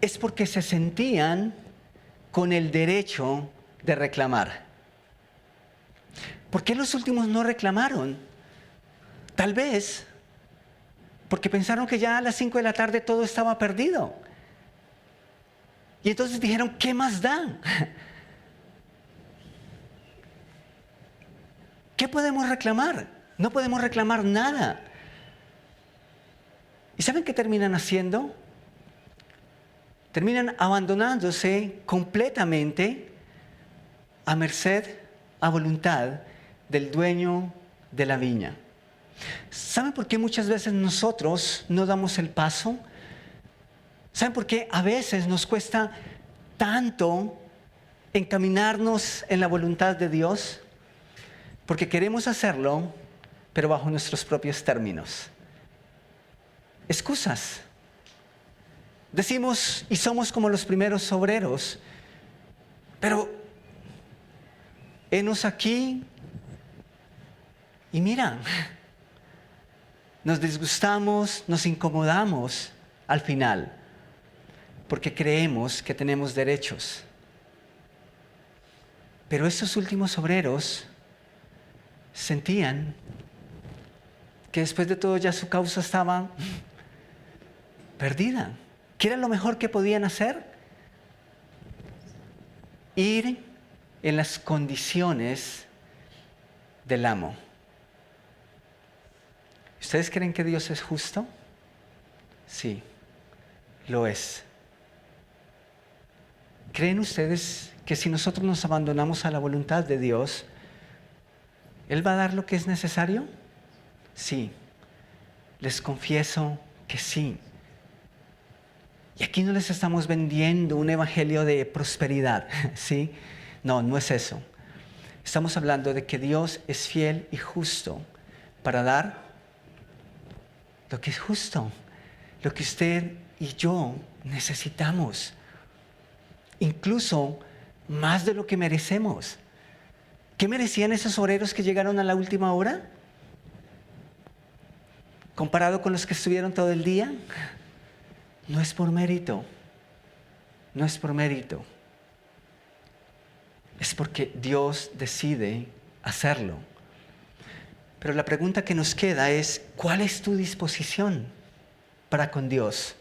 es porque se sentían con el derecho de reclamar. ¿Por qué los últimos no reclamaron? Tal vez porque pensaron que ya a las 5 de la tarde todo estaba perdido. Y entonces dijeron, ¿qué más da? ¿Qué podemos reclamar? No podemos reclamar nada. ¿Y saben qué terminan haciendo? Terminan abandonándose completamente a merced, a voluntad del dueño de la viña. ¿Saben por qué muchas veces nosotros no damos el paso? ¿Saben por qué a veces nos cuesta tanto encaminarnos en la voluntad de Dios? Porque queremos hacerlo, pero bajo nuestros propios términos. Excusas. Decimos y somos como los primeros obreros, pero henos aquí y mira, nos disgustamos, nos incomodamos al final, porque creemos que tenemos derechos. Pero esos últimos obreros sentían que después de todo ya su causa estaba perdida. ¿Qué era lo mejor que podían hacer? Ir en las condiciones del amo. ¿Ustedes creen que Dios es justo? Sí, lo es. ¿Creen ustedes que si nosotros nos abandonamos a la voluntad de Dios, Él va a dar lo que es necesario? Sí, les confieso que sí. Y aquí no les estamos vendiendo un evangelio de prosperidad, ¿sí? No, no es eso. Estamos hablando de que Dios es fiel y justo para dar lo que es justo, lo que usted y yo necesitamos, incluso más de lo que merecemos. ¿Qué merecían esos obreros que llegaron a la última hora? Comparado con los que estuvieron todo el día, no es por mérito, no es por mérito. Es porque Dios decide hacerlo. Pero la pregunta que nos queda es, ¿cuál es tu disposición para con Dios?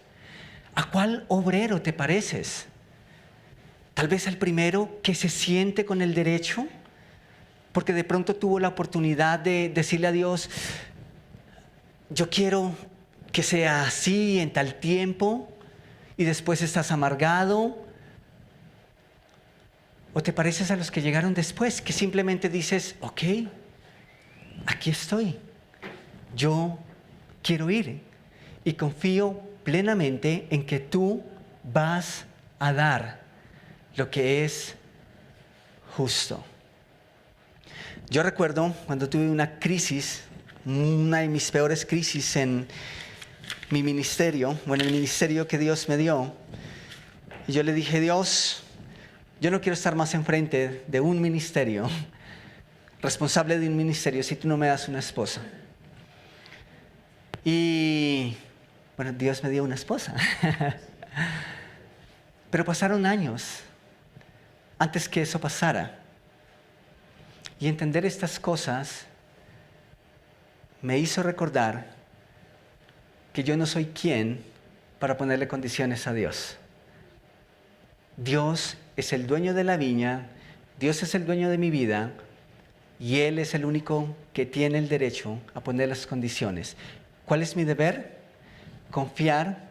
¿A cuál obrero te pareces? Tal vez al primero que se siente con el derecho, porque de pronto tuvo la oportunidad de decirle a Dios, yo quiero que sea así en tal tiempo, y después estás amargado. ¿O te pareces a los que llegaron después, que simplemente dices, ok, aquí estoy, yo quiero ir y confío plenamente en que tú vas a dar lo que es justo? Yo recuerdo cuando tuve una crisis, una de mis peores crisis en mi ministerio, o en el ministerio que Dios me dio, y yo le dije, Dios, yo no quiero estar más enfrente de un ministerio, responsable de un ministerio, si tú no me das una esposa. Y bueno, Dios me dio una esposa. Pero pasaron años antes que eso pasara. Y entender estas cosas me hizo recordar que yo no soy quien para ponerle condiciones a Dios. Dios es el dueño de la viña, Dios es el dueño de mi vida, y Él es el único que tiene el derecho a poner las condiciones. ¿Cuál es mi deber? Confiar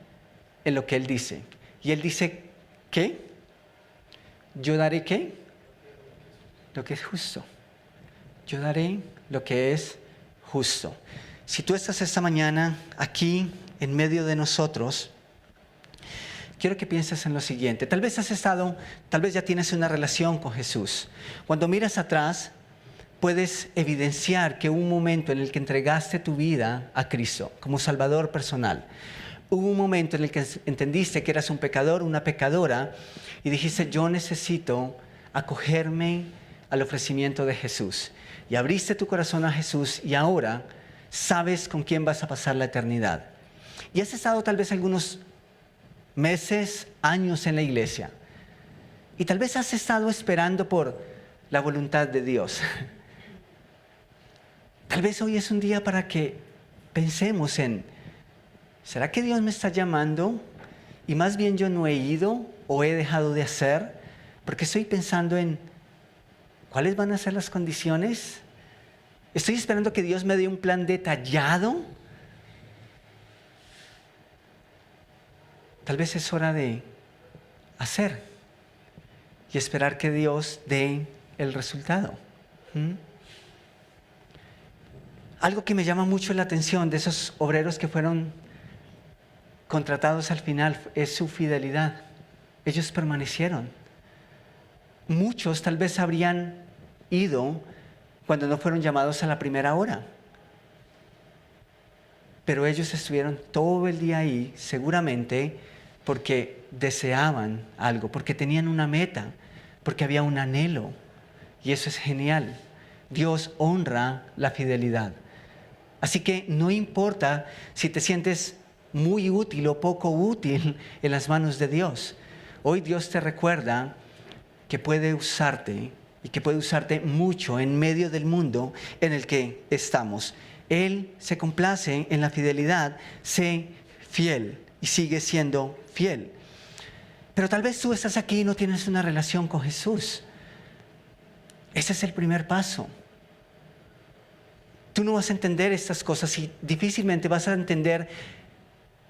en lo que Él dice. Y Él dice, ¿qué? Yo daré, ¿qué? Lo que es justo. Yo daré lo que es justo. Si tú estás esta mañana aquí en medio de nosotros, quiero que pienses en lo siguiente. Tal vez ya tienes una relación con Jesús. Cuando miras atrás, puedes evidenciar que hubo un momento en el que entregaste tu vida a Cristo como Salvador personal. Hubo un momento en el que entendiste que eras un pecador, una pecadora, y dijiste, yo necesito acogerme al ofrecimiento de Jesús. Y abriste tu corazón a Jesús y ahora sabes con quién vas a pasar la eternidad. Y has estado tal vez algunos meses, años en la iglesia. Y tal vez has estado esperando por la voluntad de Dios. Tal vez hoy es un día para que pensemos en, ¿será que Dios me está llamando? Y más bien yo no he ido o he dejado de hacer, porque estoy pensando en, ¿cuáles van a ser las condiciones? Estoy esperando que Dios me dé un plan detallado. Tal vez es hora de hacer y esperar que Dios dé el resultado. Algo que me llama mucho la atención de esos obreros que fueron contratados al final es su fidelidad. Ellos permanecieron. Muchos tal vez habrían ido cuando no fueron llamados a la primera hora. Pero ellos estuvieron todo el día ahí, seguramente porque deseaban algo, porque tenían una meta, porque había un anhelo. Y eso es genial. Dios honra la fidelidad. Así que no importa si te sientes muy útil o poco útil en las manos de Dios. Hoy Dios te recuerda que puede usarte y que puede usarte mucho en medio del mundo en el que estamos. Él se complace en la fidelidad, sé fiel y sigue siendo fiel. Pero tal vez tú estás aquí y no tienes una relación con Jesús. Ese es el primer paso. Tú no vas a entender estas cosas y difícilmente vas a entender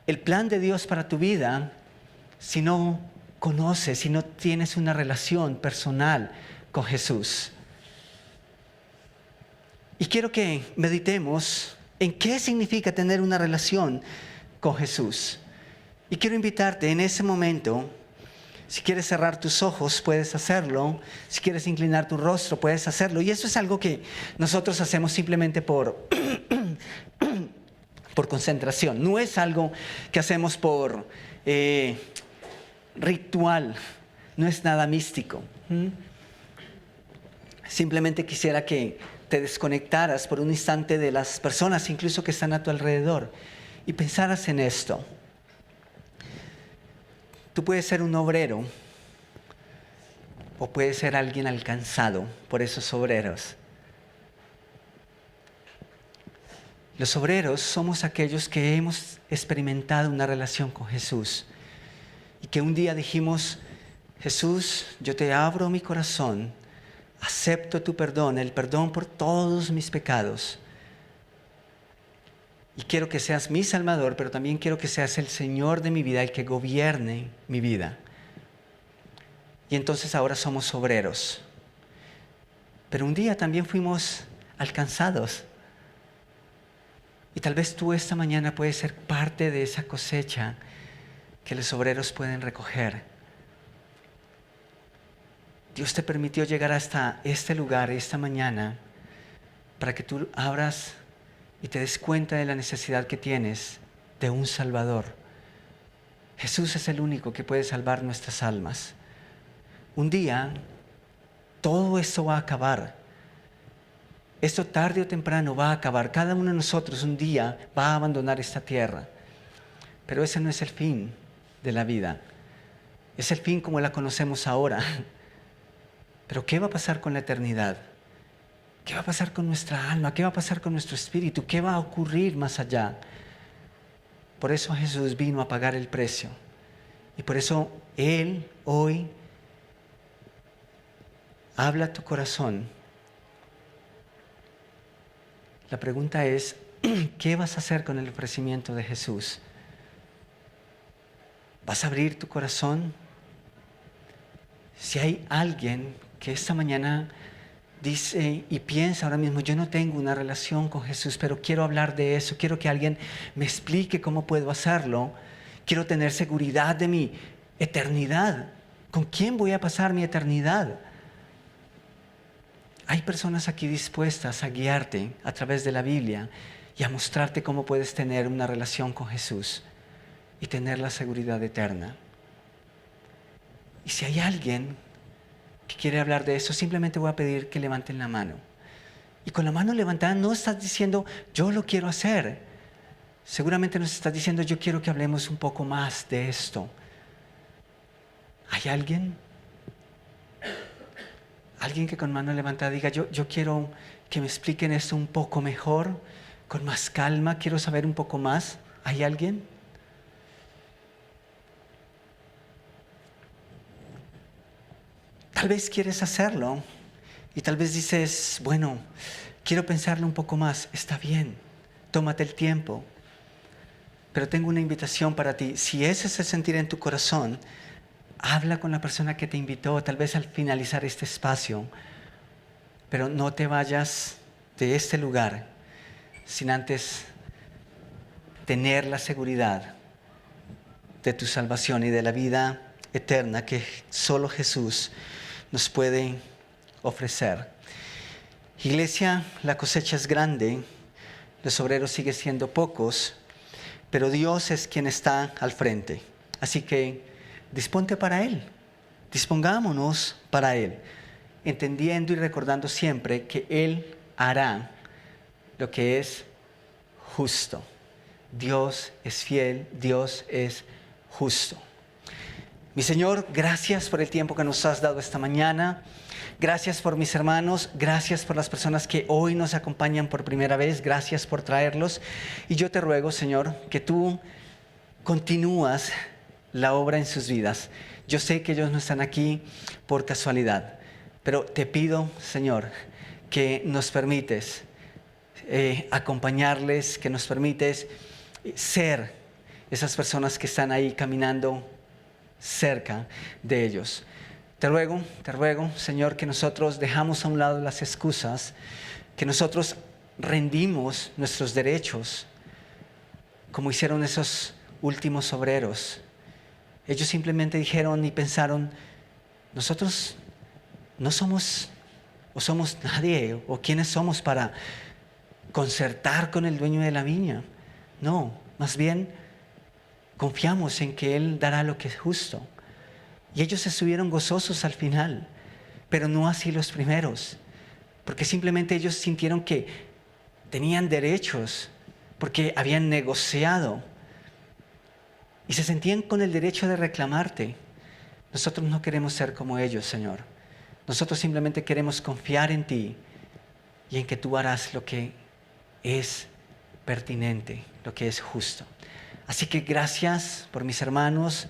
el plan de Dios para tu vida si no conoces, si no tienes una relación personal con Jesús. Y quiero que meditemos en qué significa tener una relación con Jesús. Y quiero invitarte en ese momento, si quieres cerrar tus ojos, puedes hacerlo. Si quieres inclinar tu rostro, puedes hacerlo. Y eso es algo que nosotros hacemos simplemente por concentración. No es algo que hacemos por ritual. No es nada místico. Simplemente quisiera que te desconectaras por un instante de las personas, incluso que están a tu alrededor, y pensaras en esto. Tú puedes ser un obrero o puedes ser alguien alcanzado por esos obreros. Los obreros somos aquellos que hemos experimentado una relación con Jesús y que un día dijimos: Jesús, yo te abro mi corazón, acepto tu perdón, el perdón por todos mis pecados. Y quiero que seas mi Salvador, pero también quiero que seas el Señor de mi vida, el que gobierne mi vida. Y entonces ahora somos obreros. Pero un día también fuimos alcanzados. Y tal vez tú esta mañana puedes ser parte de esa cosecha que los obreros pueden recoger. Dios te permitió llegar hasta este lugar esta mañana para que tú abras y te des cuenta de la necesidad que tienes de un Salvador. Jesús es el único que puede salvar nuestras almas. Un día, todo esto va a acabar. Esto tarde o temprano va a acabar. Cada uno de nosotros un día va a abandonar esta tierra. Pero ese no es el fin de la vida. Es el fin como la conocemos ahora. Pero ¿qué va a pasar con la eternidad? ¿Qué va a pasar con nuestra alma? ¿Qué va a pasar con nuestro espíritu? ¿Qué va a ocurrir más allá? Por eso Jesús vino a pagar el precio. Y por eso Él hoy habla a tu corazón. La pregunta es, ¿qué vas a hacer con el ofrecimiento de Jesús? ¿Vas a abrir tu corazón? Si hay alguien que esta mañana dice y piensa ahora mismo: yo no tengo una relación con Jesús, pero quiero hablar de eso, quiero que alguien me explique cómo puedo hacerlo, quiero tener seguridad de mi eternidad. ¿Con quién voy a pasar mi eternidad? Hay personas aquí dispuestas a guiarte a través de la Biblia y a mostrarte cómo puedes tener una relación con Jesús y tener la seguridad eterna. Y si hay alguien que quiere hablar de eso, simplemente voy a pedir que levanten la mano. Y con la mano levantada no estás diciendo: yo lo quiero hacer. Seguramente nos estás diciendo: yo quiero que hablemos un poco más de esto. ¿Hay alguien? Alguien que con mano levantada diga: yo quiero que me expliquen esto un poco mejor, con más calma, quiero saber un poco más. ¿Hay alguien? Tal vez quieres hacerlo y tal vez dices: bueno, quiero pensarlo un poco más. Está bien, tómate el tiempo. Pero tengo una invitación para ti. Si ese es el sentir en tu corazón, habla con la persona que te invitó, tal vez al finalizar este espacio, pero no te vayas de este lugar sin antes tener la seguridad de tu salvación y de la vida eterna que solo Jesús nos puede ofrecer. Iglesia, la cosecha es grande, los obreros siguen siendo pocos, pero Dios es quien está al frente. Así que disponte para Él, dispongámonos para Él, entendiendo y recordando siempre que Él hará lo que es justo. Dios es fiel, Dios es justo. Mi Señor, gracias por el tiempo que nos has dado esta mañana. Gracias por mis hermanos, gracias por las personas que hoy nos acompañan por primera vez, gracias por traerlos. Y yo te ruego, Señor, que tú continúas la obra en sus vidas. Yo sé que ellos no están aquí por casualidad, pero te pido, Señor, que nos permites acompañarles, que nos permites ser esas personas que están ahí caminando cerca de ellos. Te ruego, Señor, que nosotros dejamos a un lado las excusas, que nosotros rendimos nuestros derechos, como hicieron esos últimos obreros. Ellos simplemente dijeron y pensaron, nosotros no somos o somos nadie, o quiénes somos para concertar con el dueño de la viña. No, más bien confiamos en que Él dará lo que es justo. Y ellos estuvieron gozosos al final, pero no así los primeros, porque simplemente ellos sintieron que tenían derechos, porque habían negociado y se sentían con el derecho de reclamarte. Nosotros no queremos ser como ellos, Señor. Nosotros simplemente queremos confiar en ti y en que tú harás lo que es pertinente, lo que es justo. Así que gracias por mis hermanos,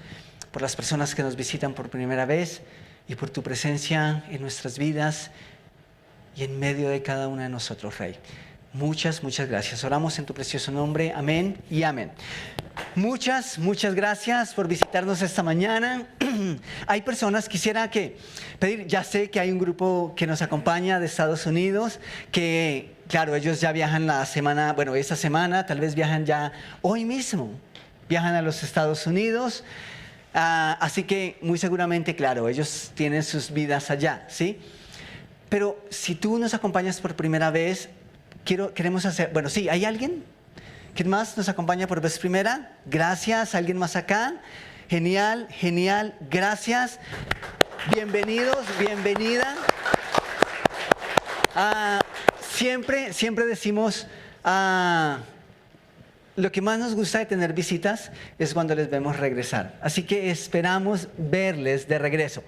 por las personas que nos visitan por primera vez y por tu presencia en nuestras vidas y en medio de cada uno de nosotros, Rey. Muchas gracias. Oramos en tu precioso nombre. Amén y amén. Muchas gracias por visitarnos esta mañana. Hay personas, quisiera pedir, ya sé que hay un grupo que nos acompaña de Estados Unidos, que claro, ellos ya viajan esta semana, tal vez viajan ya hoy mismo, viajan a los Estados Unidos. Así que muy seguramente, claro, ellos tienen sus vidas allá, ¿sí? Pero si tú nos acompañas por primera vez, queremos hacer, sí, ¿hay alguien? ¿Quién más nos acompaña por vez primera? Gracias, ¿alguien más acá? Genial, gracias. Bienvenidos, bienvenida. Siempre decimos, lo que más nos gusta de tener visitas es cuando les vemos regresar. Así que esperamos verles de regreso.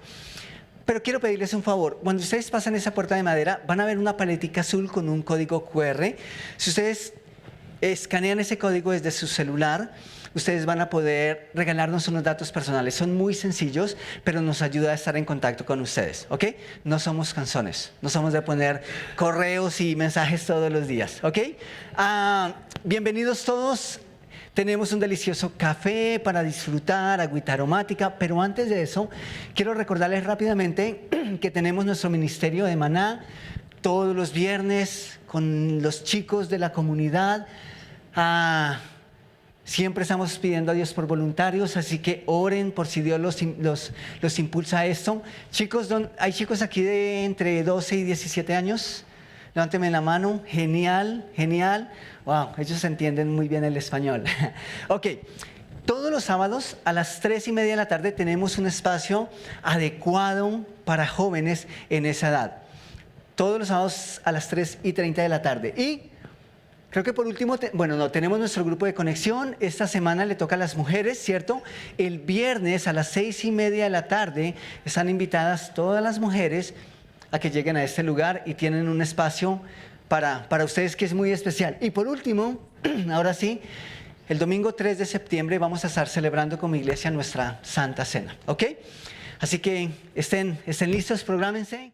Pero quiero pedirles un favor. Cuando ustedes pasan esa puerta de madera, van a ver una paletica azul con un código QR. Si ustedes escanean ese código desde su celular, ustedes van a poder regalarnos unos datos personales. Son muy sencillos, pero nos ayuda a estar en contacto con ustedes, ¿ok? No somos canzones, no somos de poner correos y mensajes todos los días, ¿ok? Bienvenidos todos. Tenemos un delicioso café para disfrutar, agüita aromática, pero antes de eso, quiero recordarles rápidamente que tenemos nuestro ministerio de Maná todos los viernes con los chicos de la comunidad. Siempre estamos pidiendo a Dios por voluntarios, así que oren por si Dios los impulsa a esto. Chicos, ¿hay chicos aquí de entre 12 y 17 años? Levánteme la mano. Genial. Wow, ellos entienden muy bien el español. Ok, todos los sábados a las 3:30 de la tarde tenemos un espacio adecuado para jóvenes en esa edad. Todos los sábados a las 3:30 de la tarde. Y creo que por último, tenemos nuestro grupo de conexión. Esta semana le toca a las mujeres, ¿cierto? El viernes a las 6:30 de la tarde están invitadas todas las mujeres a que lleguen a este lugar y tienen un espacio para ustedes que es muy especial. Y por último, ahora sí, el domingo 3 de septiembre vamos a estar celebrando como iglesia nuestra Santa Cena, ¿ok? Así que estén listos, prográmense.